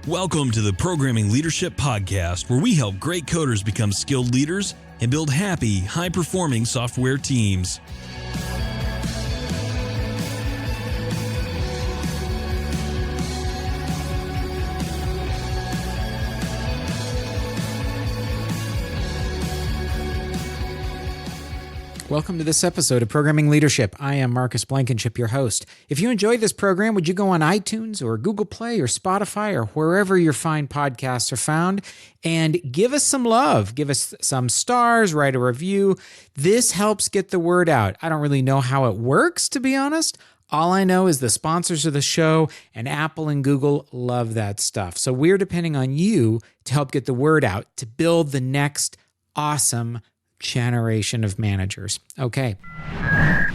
Welcome to the Programming Leadership Podcast, where we help great coders become skilled leaders and build happy, high-performing software teams. Welcome to this episode of Programming Leadership. I am Marcus Blankenship, your host. If you enjoyed this program, would you go on iTunes or Google Play or Spotify or wherever your fine podcasts are found and give us some love, give us some stars, write a review. This helps get the word out. I don't really know how it works, to be honest. All I know is the sponsors of the show and Apple and Google love that stuff. So we're depending on you to help get the word out, to build the next awesome generation of managers. Okay. I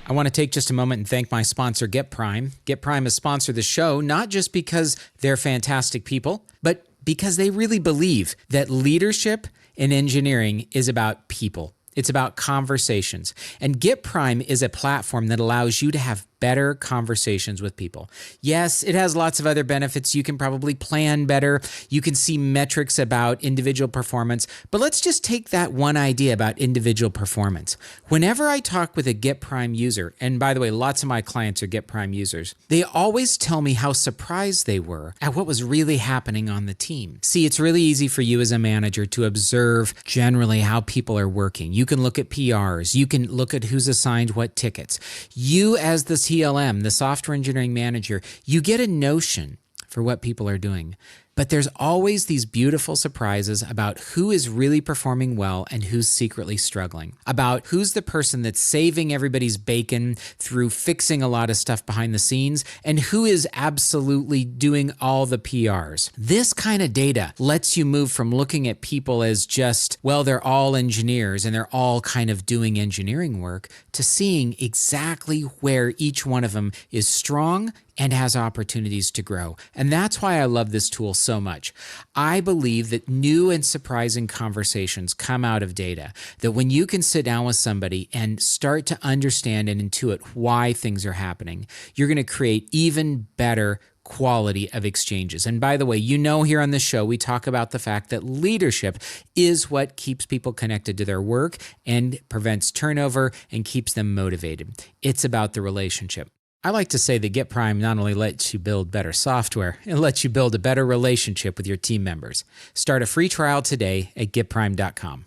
want to take just a moment and thank my sponsor, GetPrime. GetPrime has sponsored the show, not just because they're fantastic people, but because they really believe that leadership in engineering is about people. It's about conversations. And GetPrime is a platform that allows you to have better conversations with people. Yes, it has lots of other benefits. You can probably plan better. You can see metrics about individual performance. But let's just take that one idea about individual performance. Whenever I talk with a GetPrime user, and by the way, lots of my clients are GetPrime users, they always tell me how surprised they were at what was really happening on the team. See, it's really easy for you as a manager to observe generally how people are working. You can look at PRs. You can look at who's assigned what tickets. You as the TLM, the software engineering manager, you get a notion for what people are doing. But there's always these beautiful surprises about who is really performing well and who's secretly struggling, about who's the person that's saving everybody's bacon through fixing a lot of stuff behind the scenes, and who is absolutely doing all the PRs. This kind of data lets you move from looking at people as just, well, they're all engineers and they're all kind of doing engineering work, to seeing exactly where each one of them is strong and has opportunities to grow. And that's why I love this tool so much. I believe that new and surprising conversations come out of data, that when you can sit down with somebody and start to understand and intuit why things are happening, you're going to create even better quality of exchanges. And by the way, you know, here on this show, we talk about the fact that leadership is what keeps people connected to their work and prevents turnover and keeps them motivated. It's about the relationship. I like to say that GetPrime not only lets you build better software, it lets you build a better relationship with your team members. Start a free trial today at getprime.com.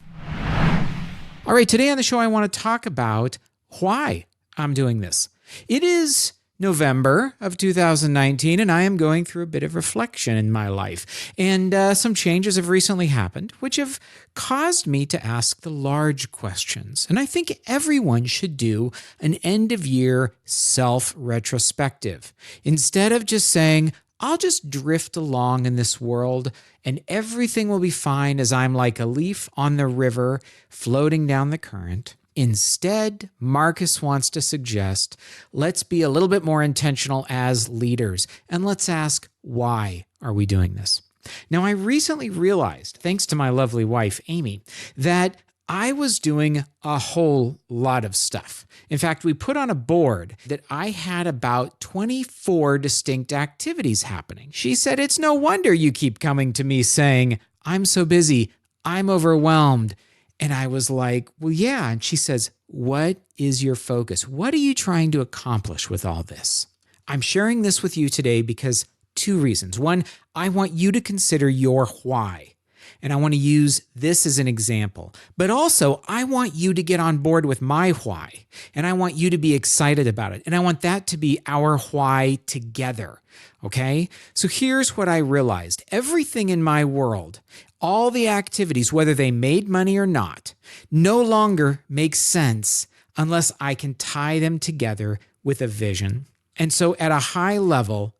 All right, today on the show, I want to talk about why I'm doing this. It is November of 2019, and I am going through a bit of reflection in my life. And some changes have recently happened, which have caused me to ask the large questions. And I think everyone should do an end-of-year self-retrospective. Instead of just saying, I'll just drift along in this world and everything will be fine as I'm like a leaf on the river floating down the current. Instead, Marcus wants to suggest, let's be a little bit more intentional as leaders, and let's ask, why are we doing this? Now, I recently realized, thanks to my lovely wife, Amy, that I was doing a whole lot of stuff. In fact, we put on a board that I had about 24 distinct activities happening. She said, it's no wonder you keep coming to me saying, I'm so busy, I'm overwhelmed. And I was like, well, yeah. And she says, what is your focus? What are you trying to accomplish with all this? I'm sharing this with you today because two reasons. One, I want you to consider your why. And I want to use this as an example. But also, I want you to get on board with my why. And I want you to be excited about it. And I want that to be our why together. Okay? So here's what I realized. Everything in my world, all the activities, whether they made money or not, no longer make sense unless I can tie them together with a vision. And so at a high level,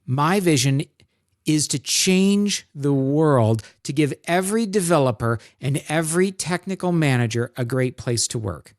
my vision is to change the world, to give every developer and every technical manager a great place to work.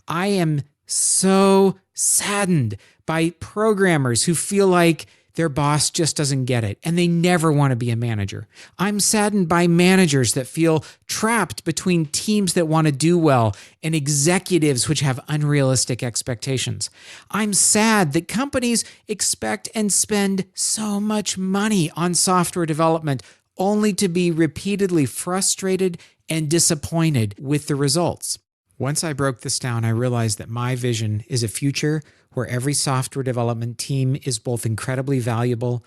I am so saddened by programmers who feel like their boss just doesn't get it and they never want to be a manager. I'm saddened by managers that feel trapped between teams that want to do well and executives which have unrealistic expectations. I'm sad that companies expect and spend so much money on software development only to be repeatedly frustrated and disappointed with the results. Once I broke this down, I realized that my vision is a future where every software development team is both incredibly valuable,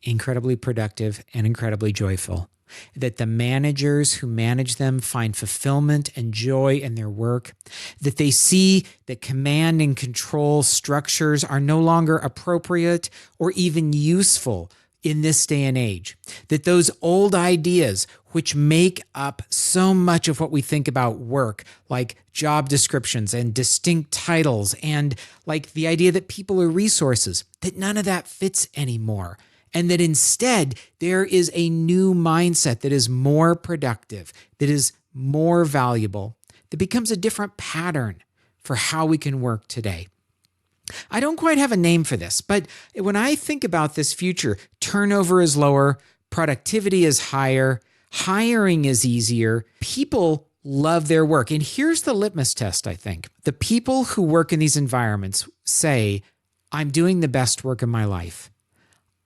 incredibly productive, and incredibly joyful. That the managers who manage them find fulfillment and joy in their work. That they see that command and control structures are no longer appropriate or even useful in this day and age. That those old ideas, which make up so much of what we think about work, like job descriptions and distinct titles, and like the idea that people are resources, that none of that fits anymore. And that instead, there is a new mindset that is more productive, that is more valuable, that becomes a different pattern for how we can work today. I don't quite have a name for this, but when I think about this future, turnover is lower, productivity is higher, hiring is easier, people love their work. And here's the litmus test, I think. The people who work in these environments say, I'm doing the best work of my life.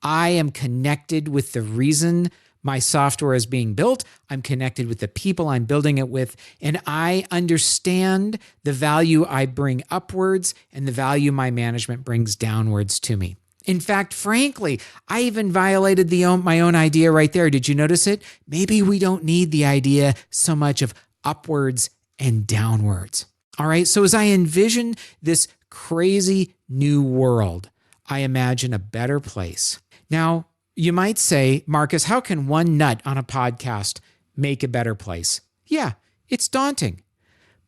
I am connected with the reason my software is being built. I'm connected with the people I'm building it with, and I understand the value I bring upwards and the value my management brings downwards to me. In fact, frankly, I even violated my own idea right there. Did you notice it? Maybe we don't need the idea so much of upwards and downwards. All right, so as I envision this crazy new world, I imagine a better place. Now, you might say, Marcus, how can one nut on a podcast make a better place? Yeah, it's daunting.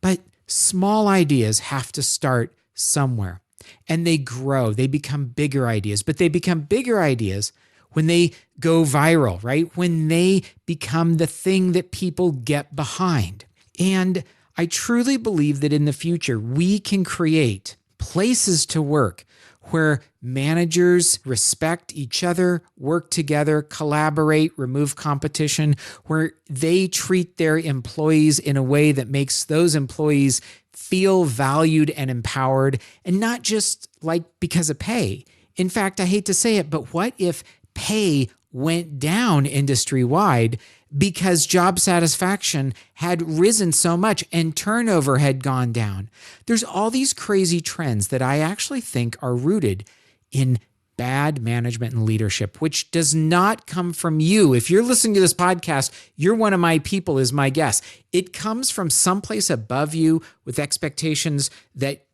But small ideas have to start somewhere. And they grow. They become bigger ideas. But they become bigger ideas when they go viral, right? When they become the thing that people get behind. And I truly believe that in the future, we can create places to work where managers respect each other, work together, collaborate, remove competition, where they treat their employees in a way that makes those employees feel valued and empowered, and not just like because of pay. In fact, I hate to say it, but what if pay went down industry-wide because job satisfaction had risen so much and turnover had gone down? There's all these crazy trends that I actually think are rooted in bad management and leadership, which does not come from you. If you're listening to this podcast, you're one of my people, is my guess. It comes from someplace above you with expectations that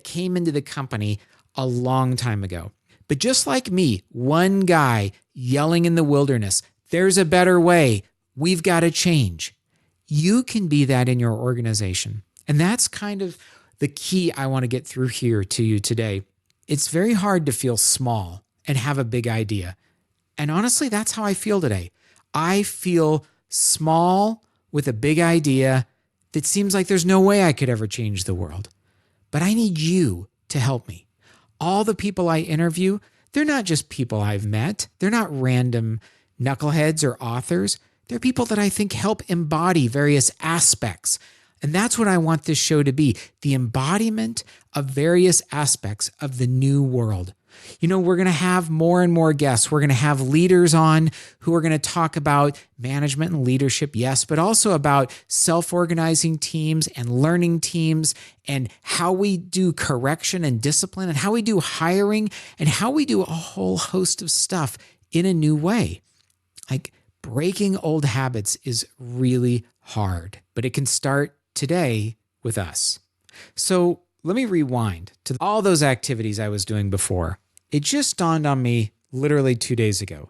came into the company a long time ago. But just like me, one guy yelling in the wilderness, there's a better way, we've got to change. You can be that in your organization. And that's kind of the key I want to get through here to you today. It's very hard to feel small and have a big idea. And honestly, that's how I feel today. I feel small with a big idea that seems like there's no way I could ever change the world. But I need you to help me. All the people I interview, they're not just people I've met. They're not random knuckleheads or authors. They're people that I think help embody various aspects. And that's what I want this show to be, the embodiment of various aspects of the new world. You know, we're going to have more and more guests. We're going to have leaders on who are going to talk about management and leadership, yes, but also about self-organizing teams and learning teams and how we do correction and discipline and how we do hiring and how we do a whole host of stuff in a new way. Like breaking old habits is really hard, but it can start today with us. So let me rewind to all those activities I was doing before. It just dawned on me literally 2 days ago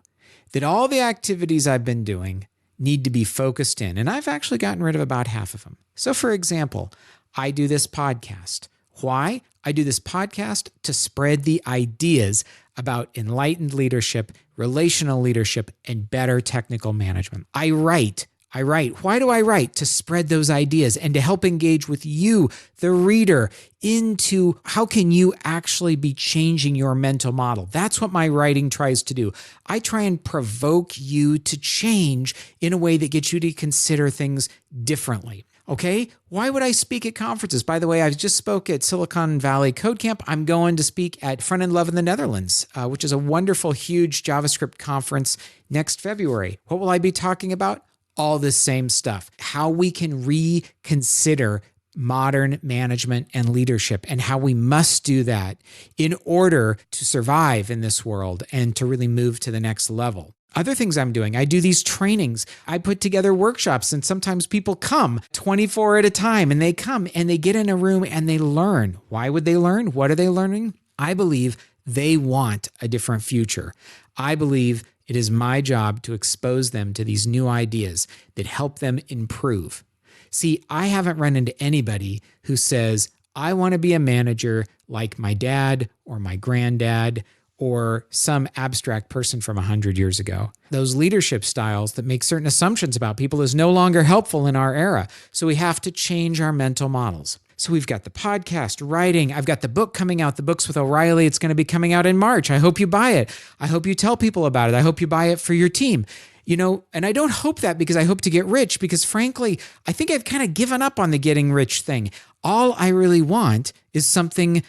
that all the activities I've been doing need to be focused in, and I've actually gotten rid of about half of them. So for example, I do this podcast. Why? I do this podcast to spread the ideas about enlightened leadership, relational leadership, and better technical management. I write I write. Why do I write? To spread those ideas and to help engage with you, the reader, into how can you actually be changing your mental model. That's what my writing tries to do. I try and provoke you to change in a way that gets you to consider things differently. Okay, why would I speak at conferences? By the way, I just spoke at Silicon Valley Code Camp. I'm going to speak at Front End Love in the Netherlands, which is a wonderful, huge JavaScript conference next February. What will I be talking about? All this same stuff. How we can reconsider modern management and leadership and how we must do that in order to survive in this world and to really move to the next level. Other things I'm doing, I do these trainings. I put together workshops, and sometimes people come 24 at a time, and they come and they get in a room and they learn. Why would they learn? What are they learning? I believe they want a different future. I believe it is my job to expose them to these new ideas that help them improve. See, I haven't run into anybody who says, I want to be a manager like my dad or my granddad or some abstract person from 100 years ago. Those leadership styles that make certain assumptions about people is no longer helpful in our era. So we have to change our mental models. So we've got the podcast, writing. I've got the book coming out, The Books with O'Reilly. It's going to be coming out in March. I hope you buy it. I hope you tell people about it. I hope you buy it for your team. And I don't hope that because I hope to get rich, because frankly, I think I've kind of given up on the getting rich thing. All I really want is something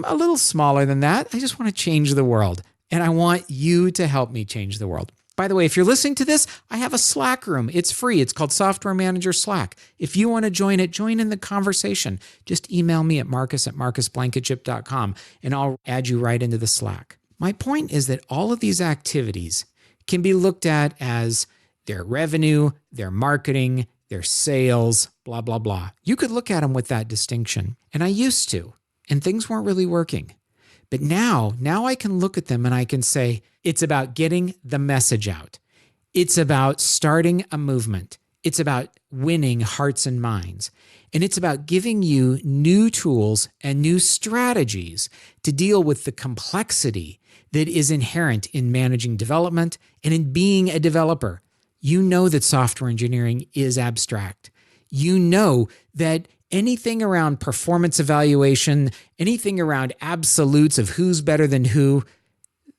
a little smaller than that. I just want to change the world, and I want you to help me change the world. By the way, if you're listening to this, I have a Slack room. It's free. It's called Software Manager Slack. If you want to join it, join in the conversation. Just email me at marcus@marcusblankenship.com, and I'll add you right into the Slack. My point is that all of these activities can be looked at as their revenue, their marketing, their sales, blah, blah, blah. You could look at them with that distinction, and I used to. And things weren't really working. But now I can look at them and I can say, it's about getting the message out. It's about starting a movement. It's about winning hearts and minds. And it's about giving you new tools and new strategies to deal with the complexity that is inherent in managing development and in being a developer. You know that software engineering is abstract. You know that anything around performance evaluation, anything around absolutes of who's better than who,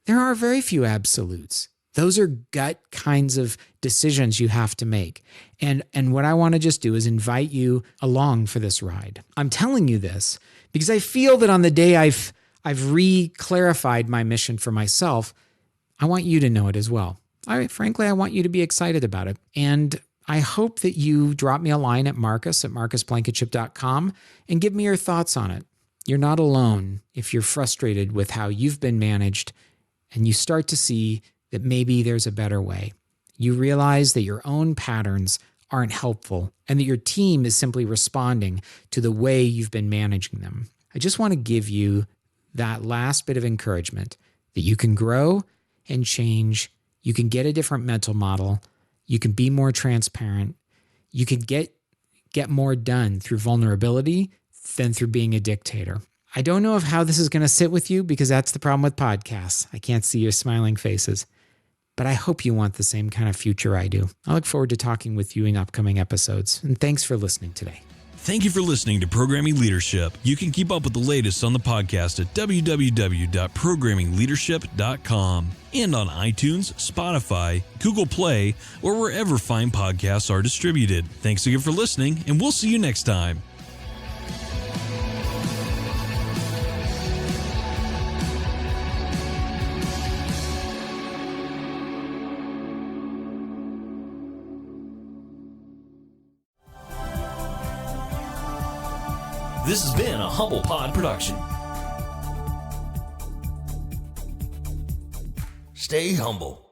there are very few absolutes. Those are gut kinds of decisions you have to make. And what I want to just do is invite you along for this ride. I'm telling you this because I feel that on the day I've re-clarified my mission for myself, I want you to know it as well. Frankly, I want you to be excited about it. And I hope that you drop me a line at marcus@marcusblankenship.com and give me your thoughts on it. You're not alone if you're frustrated with how you've been managed and you start to see that maybe there's a better way. You realize that your own patterns aren't helpful and that your team is simply responding to the way you've been managing them. I just want to give you that last bit of encouragement that you can grow and change. You can get a different mental model. You can be more transparent. You can get more done through vulnerability than through being a dictator. I don't know how this is going to sit with you because that's the problem with podcasts. I can't see your smiling faces. But I hope you want the same kind of future I do. I look forward to talking with you in upcoming episodes. And thanks for listening today. Thank you for listening to Programming Leadership. You can keep up with the latest on the podcast at www.programmingleadership.com and on iTunes, Spotify, Google Play, or wherever fine podcasts are distributed. Thanks again for listening, and we'll see you next time. This has been a Humble Pod production. Stay humble.